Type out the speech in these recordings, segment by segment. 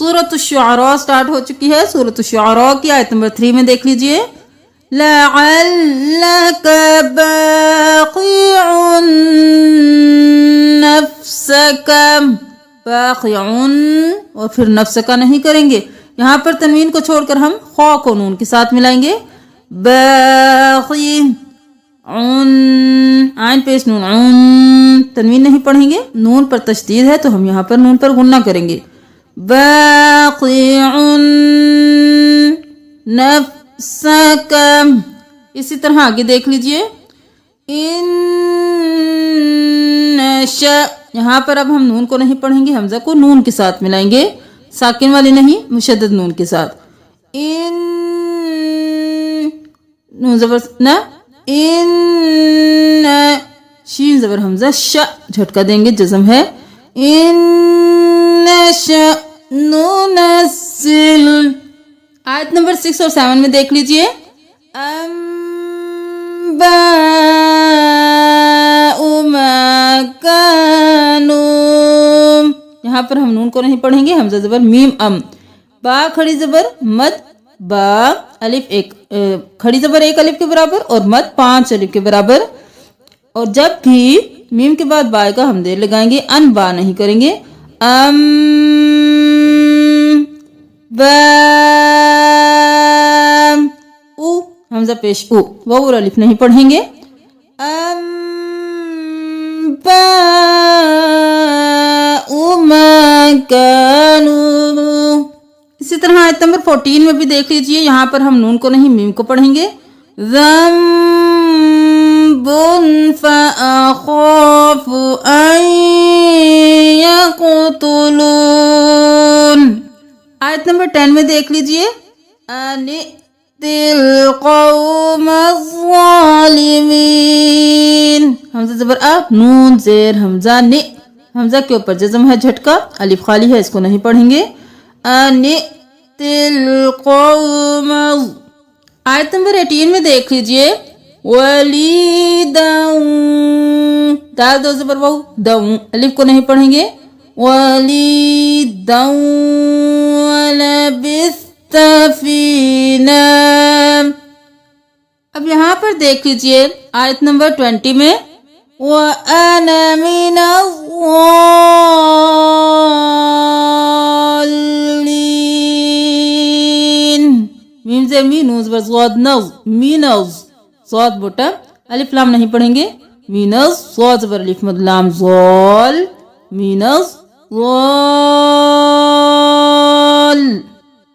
सूरत शुआरा start हो चुकी है। सूरत शुआरा की आयत नंबर 3 में देख लीजिए, लअल्लक बाक़िउन नफ्सक, बाक़िउन और फिर नफ्सका नहीं करेंगे, यहाँ पर तनवीन को छोड़कर हम खौ को नून के साथ मिलाएंगे। बाक़ी उन, आइन पेश नून, उन तनवीन नहीं पढ़ेंगे, नून पर तशदीद है तो हम यहाँ पर नून पर गुन्ना करेंगे। बाक़िउन नफ्सक। इसी तरह आगे देख लीजिए, इन्नश, यहाँ पर अब हम नून को नहीं पढ़ेंगे, हमजा को नून के साथ मिलाएंगे, साकिन वाली नहीं, मुशद्दद नून के साथ। इन नून जबर न, इन शीन जबर हमजा श, झटका देंगे, जज़म है। इन्नश नुनज़्ज़िल। आयत नंबर 6 और 7 में देख लीजिए, अंबाउ मा कानू, यहाँ पर हम नून को नहीं पढ़ेंगे, हमजा जबर मीम अम, बा खड़ी जबर मद, बा अलिफ एक खड़ी जबर 1 अलिफ के बराबर और मद 5 अलिफ के बराबर। और जब भी मीम के बाद बा का हम देर लगाएंगे, अन बा नहीं करेंगे। अम बा उ, हमजा पेश उ, वाव और अलिफ नहीं पढ़ेंगे। अम बा कानू। इसी तरह आयत नंबर 14 में भी देख लीजिए, यहाँ पर हम नून को नहीं मीम को पढ़ेंगे। ज़म्बुन फ़अख़ाफ़ु अन यक़्तुलून। आयत नंबर 10 में देख लीजिए, अनितिल क़ौमज़्ज़ालिमीन, हमज़ा ज़बर अ, नून ज़ेर हमज़ा नि, हमज़ा के ऊपर जज़म है, झटका, अलिफ खाली है, इसको नहीं पढ़ेंगे। अनितिल क़ौमज़। आयत नंबर 18 में देख लीजिए, वलीदं, दाल दो ज़बर वाउ, दं, अलिफ को नहीं पढ़ेंगे। वलीदं वलबिस्त फीना। अब यहाँ पर देख लीजिए आयत नंबर 20 में, वअना मिनज़्ज़ालिमीन, मीम ज़ेर मी, नून ज़बर ज़ाद नज़, मीनज़, ज़ाद बोटा, अलिफ लाम नहीं पढ़ेंगे। मीनज़, ज़ाद ज़बर अलिफ मद लाम ज़ाल, मीनज़ ज़ाल।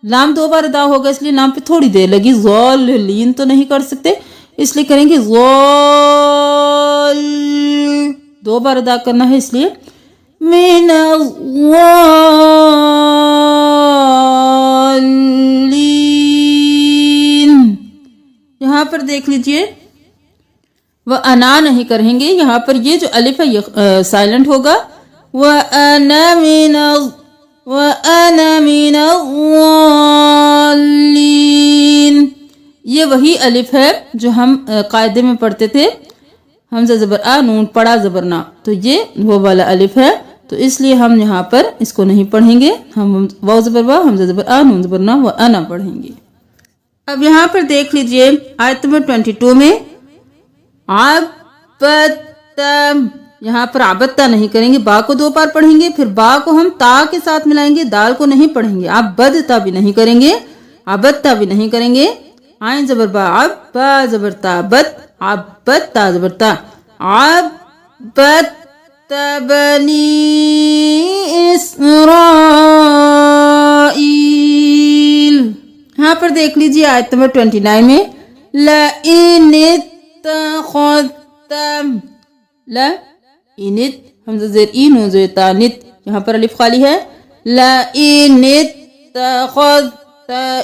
लाम 2 बार अदा होगा, इसलिए लाम पे थोड़ी देर लगी, ज़ाल लीन तो नहीं कर सकते, इसलिए करेंगे ज़ाल, 2 बार अदा करना है, इसलिए मिनज़्ज़ालिमीन। यहाँ पर देख लीजिए, वह अना नहीं करेंगे, यहाँ पर ये जो अलिफ है ये साइलेंट होगा। वह अना मिनज़्ज़ालिमीन, ये वही अलिफ है जो हम कायदे में पढ़ते थे, हमज़ा ज़बर आ, नून पढ़ा ज़बर ना, तो ये वो वाला अलिफ है, तो इसलिए हम यहाँ पर इसको नहीं पढ़ेंगे, हम वाव ज़बर वा, हमज़ा ज़बर आ, नून ज़बर ना, व अना पढ़ेंगे। अब यहाँ पर देख लीजिए आयत नंबर 22 में, आबत्ता, यहाँ पर आबत्ता नहीं करेंगे, बा को 2 बार पढ़ेंगे, फिर बा को हम ता के साथ मिलाएंगे, दाल को नहीं पढ़ेंगे। आप बदता भी नहीं करेंगे, आबत्ता भी नहीं करेंगे। आइन ज़बर बा, अब बा ज़बर ता, बत, आबत ता ज़बर ता, आबत बनी इस्राईल। यहाँ पर देख लीजिए आयत नंबर 29 में, लइनित्तख़ज़्तम, लइनित, हमज़ा ज़ेर ई, नून ज़ेर ता, नित, यहाँ पर अलिफ खाली है। लइनित्तख़ज़्त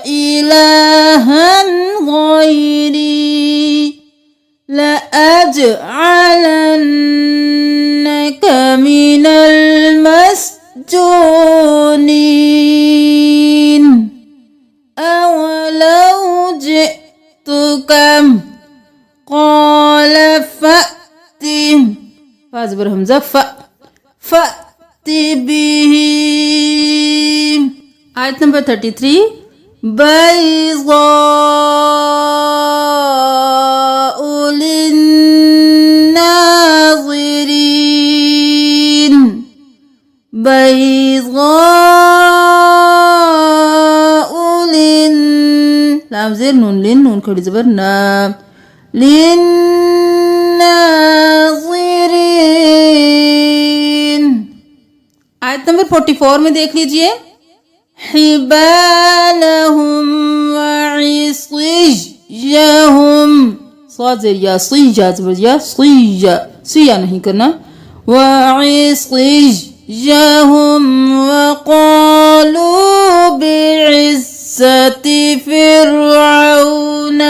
इलाहन गैरी लअजअलन्नक मिनल मस्जूनीन अवलौ जिअतुका क़ाल फ़अति, फ़ा ज़बर हमज़ा फ़अति बिही। आयत नंबर 33 बैज़ाउ लिन्नाज़िरीन बैज़ाउ लिन लाम ज़ेर नून लिन नून खड़ी ज़बर ना लिन्नाज़िरीन। आयत नंबर 44 में देख लीजिए हिबालहुम वइस्यहुम साज़िया सीजा ज़बरिया सीजा सिया नहीं करना वइस्यहुम वक़ालू बिइज़्ज़ति फ़िरऔन।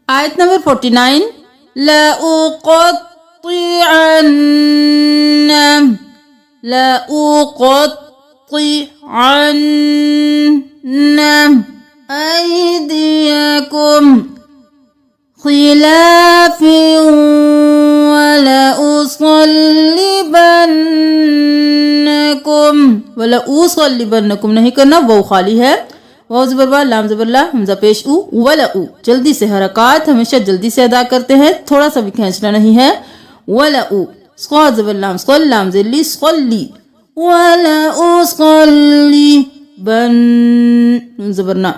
आयत नंबर 49 लउक़त्तिअन्न أيديكم خلاف ولأصلبنكم नहीं करना वो खाली है वाव ज़बर वा लाम ज़बर ला हमज़ा पेश उ वलउ जल्दी से हरकत हमेशा जल्दी से अदा करते हैं थोड़ा सा भी खींचना नहीं है वलउ स्क़ाद ज़बर लाम स्क़ल लाम ज़िल्ली स्क़ल्ली वलउस्क़ल्ली बन नून ज़बर ना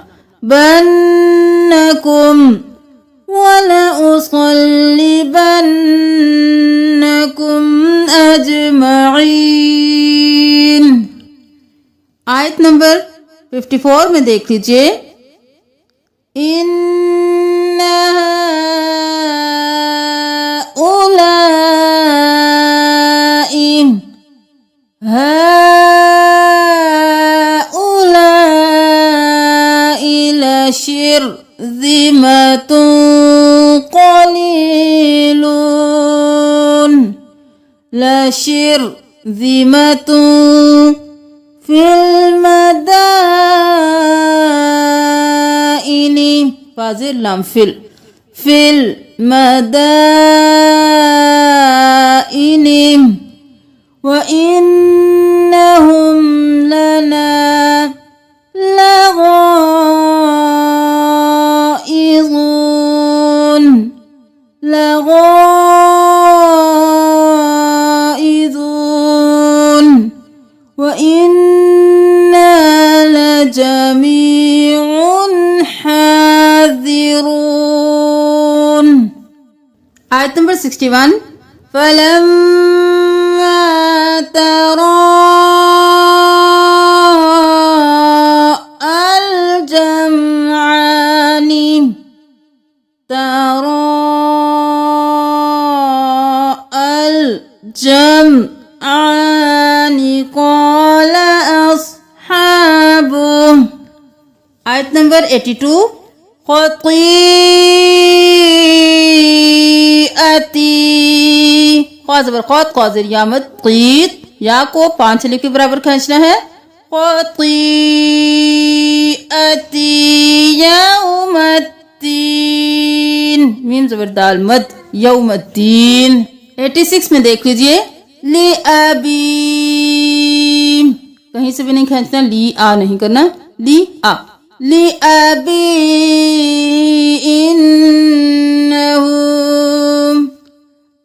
बन्नकुम वलउस्क़ल्लिबन्नकुम अजमईन। आयत नंबर 54 में देख लीजिए इन्ना उलाई शिरज़िमतुन क़लीलून लशिरज़िमतुन फिल मदाइनि फाज़िल लाम फिल मदाइनि व इन्नहुम लना لغائظون وإنا لجميع حاذرون. آية نمبر 61 فلما تراءى الجمعان قال أصحابه. آية نمبر 82 خطيئتي خاء زبر خاء قاذر यामत قيت या को 5 अलिफ के बराबर खींचना है खतीअती यौमद्दीन मीम ज़बर दाल मद यौमद्दीन। 86 में देख लीजिए ली अबी कहीं से भी नहीं खींचना ली आ नहीं करना ली आ ली अबी इन्नहु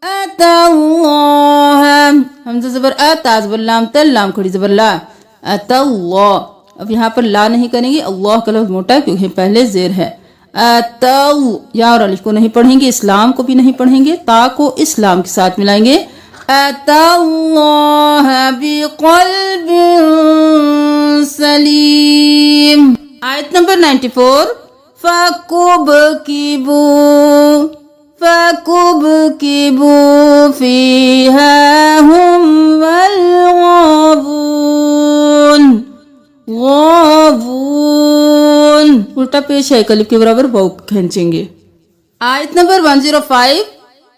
अतल्लाह हमज़ा ज़बर अ ता ज़बर लाम तल लाम खड़ी ज़बर ला अतल्लाह। अब यहाँ पर ला नहीं करेंगे अल्लाह का लफ्ज़ मोटा क्योंकि पहले ज़ेर है अतल या और अलिफ को नहीं पढ़ेंगे इस्लाम को भी नहीं पढ़ेंगे ता को इस्लाम के साथ मिलाएंगे अतल्लाह बिक़ल्बिन सलीम। आयत नंबर 94 फकुबकिबू फीहा हुम वल गावून उल्टा पेश है कलिफ के बराबर वाव खींचेंगे। आयत नंबर 105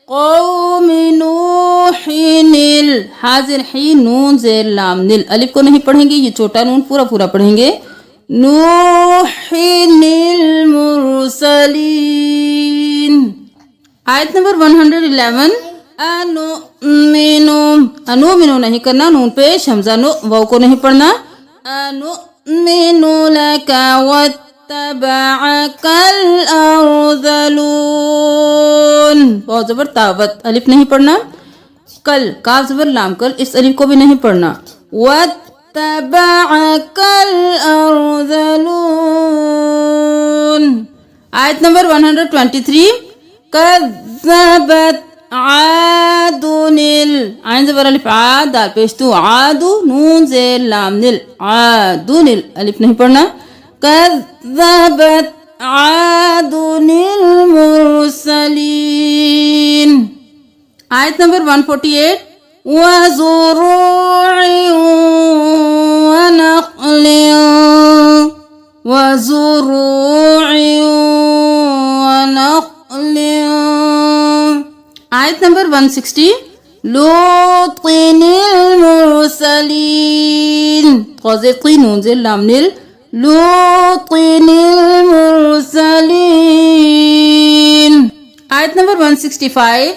कौम नूहिनिल हाजिर ही नून ज़ेर लाम निल अलिफ को नहीं पढ़ेंगे ये छोटा नून पूरा पूरा पढ़ेंगे नूहिनिल मुरसलीन। आयत नंबर 111 अनुमिनु अनुमिनु नहीं करना नून पेश हमज़ा नो वाव को नहीं पढ़ना नु'मिनु लका वत्तबअकल अर्ज़लून। बहुत जबर तावत, अलिफ नहीं पढ़ना। कल, काफ जबर लाम कल, इस अलिफ को भी नहीं पढ़ना। वत्तबअकल अर्ज़लून। आयत नंबर 123। कज़्ज़बत आदुनिल, आइन जबर अलिफ आ, दाल पेश तू, आदु नून ज़ेर लाम निल, आदुनिल, अलिफ नहीं पढ़ना। कज़्ज़बत आदुनिल मुरसलीन। आयत नंबर 148। वज़ुरू'इन वनख़्लिन, वज़ुरू'इन वनख़्लिन। आयत नंबर 160। लूतिनिल मुरसलीन, क़ज़े क़ी नून ज़ेर लाम निल, लूतिनिल मुरसलीन। आयत नंबर 165।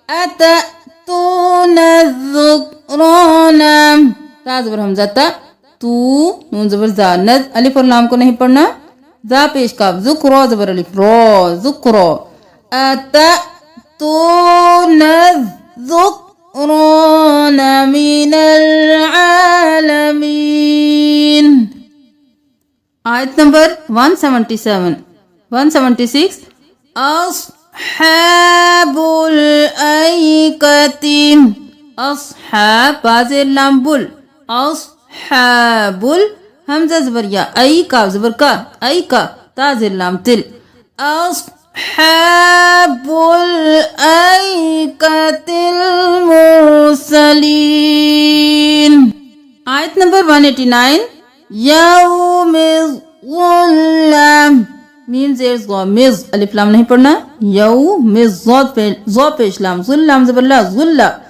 अतअतूना ज़ुक्राना, ता ज़बर हमज़ा ता, तू नून ज़बर ज़ा, नज़ अलिफ और लाम को नहीं पढ़ना। ज़ा पेश काफ, ज़ुक्रा ज़बर अलिफ रो, ज़ुक्रा। अतअतूना ज़ुक्राना मिनल आलमीन। आयत नंबर 176। 176। अस्हाबुल ऐकति, अस्हाब बाज़ेर लाम बुल, अस्हाबुल हमज़ा ज़बर या, ऐ काफ ज़बर का, ऐ का, ता ज़ेर लाम तिल, अस्हाबुल ऐकतिल मुरसलीन। आयत नंबर 189। यौमिज़ ज़ुल्लाम, मीम ज़ेर ज़ा, मिज़ अलिफ लाम नहीं पढ़ना। यौमिज़ ज़ा पेश लाम, ज़ुल्लाम ज़बर ला, ज़ुल्ला।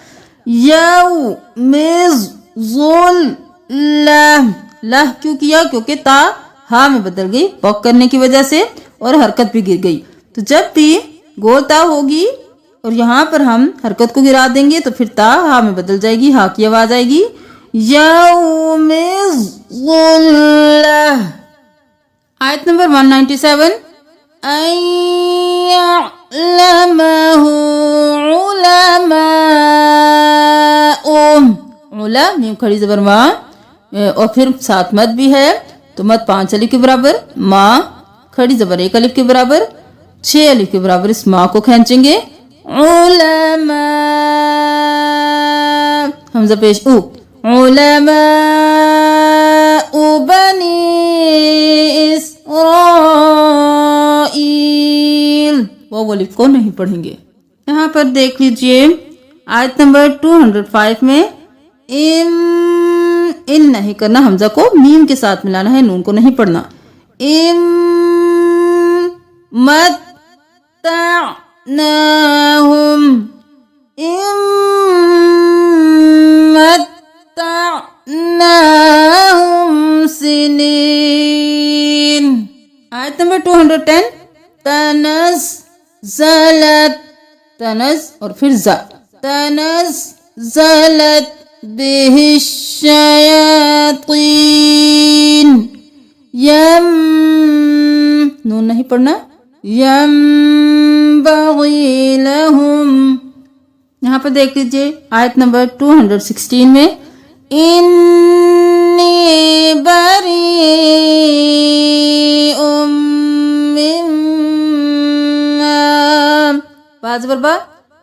यौमिज़ ज़ुल्ला, लह क्यों किया? क्योंकि ता हा में बदल गई पॉक करने की वजह से और हरकत भी गिर गई। तो जब भी गोल ता होगी और यहाँ पर हम हरकत को गिरा देंगे तो फिर ता हा में बदल जाएगी, हा की आवाज आएगी। यौमिज़ ज़ुल्ला। आयत नंबर 197। अयअलमहु उलमाउ, उला मीम खड़ी ज़बर मा और फिर साथ मद भी है, तो मद 5 अलिफ के बराबर, माँ खड़ी ज़बर 1 अलिफ के बराबर, 6 अलिफ के बराबर इस माँ को खींचेंगे। उलमा हमज़ा पेश उ, उलमा बनी इस्राईल, वो अलिफ को नहीं पढ़ेंगे। यहाँ पर देख लीजिए आयत नंबर 205 में इन नहीं करना, हमजा को मीम के साथ मिलाना है, नून को नहीं पढ़ना। मत्तअनाहुम, मत्तअनाहुम सिनीन। आयत नंबर 210। तनज़्ज़लत, तनज़ और फिर ज़ा, तनज़्ज़लत बिहिश्शयातीन, यम नून नहीं पढ़ना, यंबग़ी लहुम। यहाँ पर देख लीजिए आयत नंबर 216 में इन्नी बरीउम मिम्मा, बाज़ बरबा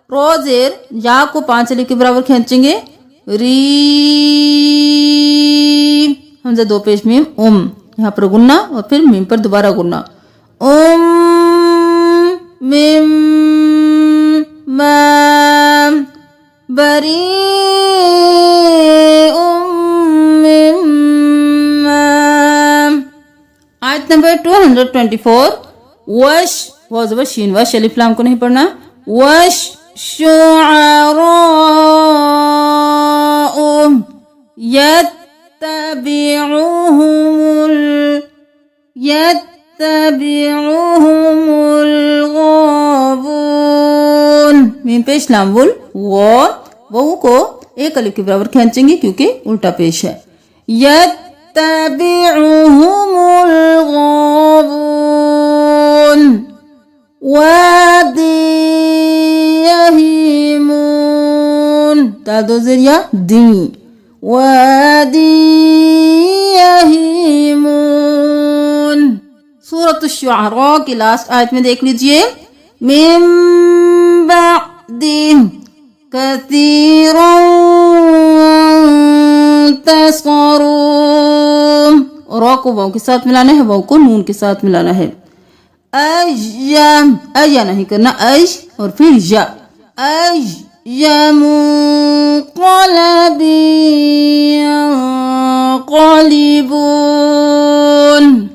रो ज़ेर या को 5 अलिफ के बराबर खींचेंगे, री हमज़ा 2 पेश मीम, यहाँ पर गुन्ना और फिर मीम पर दोबारा गुन्ना, मिम मा बरी मिम्मा। आयत नंबर 224। वश वो ज़बर शीन वश अलिफ लाम को नहीं पढ़ना, वश शुअराउ यत्तबिउहुमुल गावून, मीम पेश लाम वुल, वो को 1 अलिफ के बराबर खींचेंगे क्योंकि उल्टा पेश है। يتبعهم الغاوون وادي يهيمون تا دو ذریعہ دی وادي يهيمون. سورة الشعراء کی لاسٹ آیت میں دیکھ لیجئے من بعد كثيرا تسخرون. را کو واو کے ساتھ ملانا ہے, واو کو نون کے ساتھ ملانا ہے. ایام ایا نہیں کرنا, اج اور پھر یا. منقلب ينقلبون.